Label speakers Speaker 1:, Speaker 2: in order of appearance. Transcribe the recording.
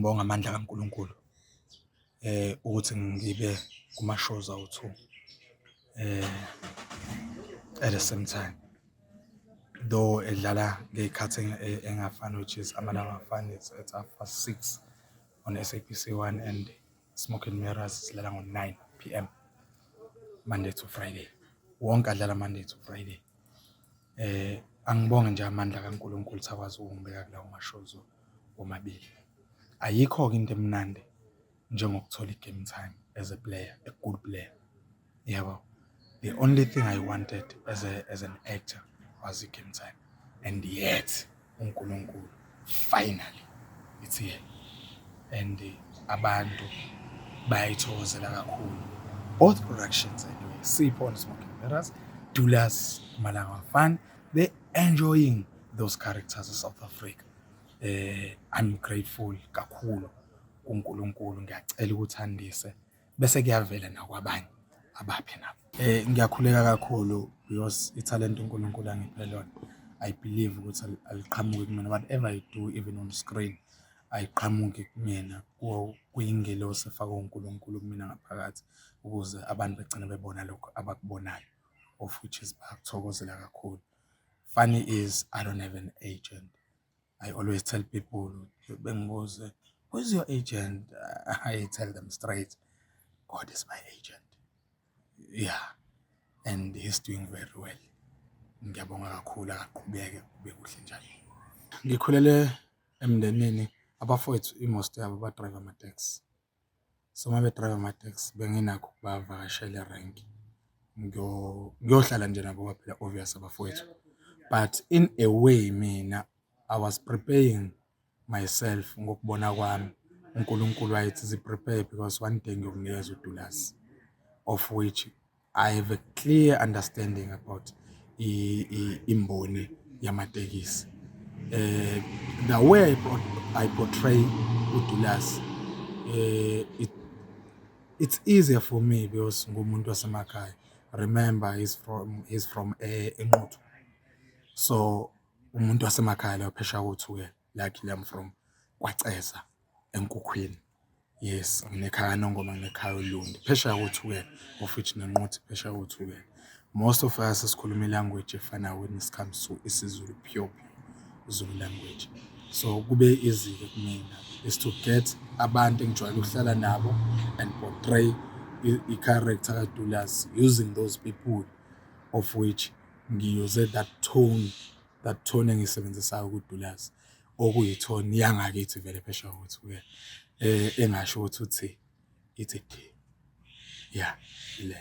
Speaker 1: ngibonga amandla kaNkulunkulu ukuthi ngibe kuma-shows awu-2 at the same time, though edlala ngey'khathi engafani, which is Amalanga Afana, it's at 6:30 on SABC 1, and Smoke and Mirrors sidlala ngo-9 p.m. Monday to Friday. Wonke adlala Monday to Friday. Angibonge nje amandla kaNkulunkulu ukuthi akwazi ukungibeka kulawo ma-shows omabili. Ayikho-ke into emnandi njengokuthola i-game time as a player, a good player. Yabo. The only thing I wanted as an actor was the game time. And yet, uNkulunkulu, finally, it's here. And abantu bayayithokozela kakhulu. Both productions anyway, Sipho and Smoke and Mirrors, Dulas, Amalanga Afana, they're enjoying those characters of South Africa. I'm grateful kakhulu kuNkulunkulu, ngiyacela ukuthi andise bese kuyavela nakwabanye abaphi nabo. Ngiyakhuleka kakhulu because ithalente uNkulunkulu angiphe lona. I believe ukuthi aliqhamuki kumina, whatever I do even on screen ayiqhamuki kumina, kuyingelosi efaka uNkulunkulu kumina ngaphakathi ukuze abantu begcine bebona lokho abakubonayo, of which is bakuthokozela kakhulu. Funny is I don't have an agent. I always tell people, bengibuze, who's your agent? I tell them straight, God is my agent. Yeah, and he's doing very well. Ngiyabonga kakhulu, akaqhubeke kube kuhle njalo. Ngikhulele emndenini abafowethu imost yabo ba-drive ama-taxi. So uma be-drive ama-taxi benginakho ukubavakashela erenki. Ngiyohlala nje nabo kwaphela, obvious abafowethu. But in a way mina, I was preparing myself ngokubona kwami. uNkulunkulu wayethi ziprepare because one day ngiyokunikeza uDulas, of which I have a clear understanding about imboni yamatekisi. The way I portray uDulas, it's easier for me because ngumuntu wasemakhaya. Remember, he's from eNquthu. So umuntu wasemakhaya la phesha koThukela, luckily I'm from KwaCeza eNkukhwini. Yes, nginekhaya Nongoma, nginekhaya uLundi phesha koThukela, of which neNquthu phesha koThukela. Most of us sikhuluma ilanguage efanayo when it comes to isiZulu, pure Zulu language. So kube easy kumina is to get abantu engijwayele ukuhlala nabo and portray i-character kaDulas using those people, of which ngiyuze that tone engisebenzisayo kuDulas, okuyithoni yangakithi vele phesha koThukela, engasho ukuthi it's a day. Yeah, ile.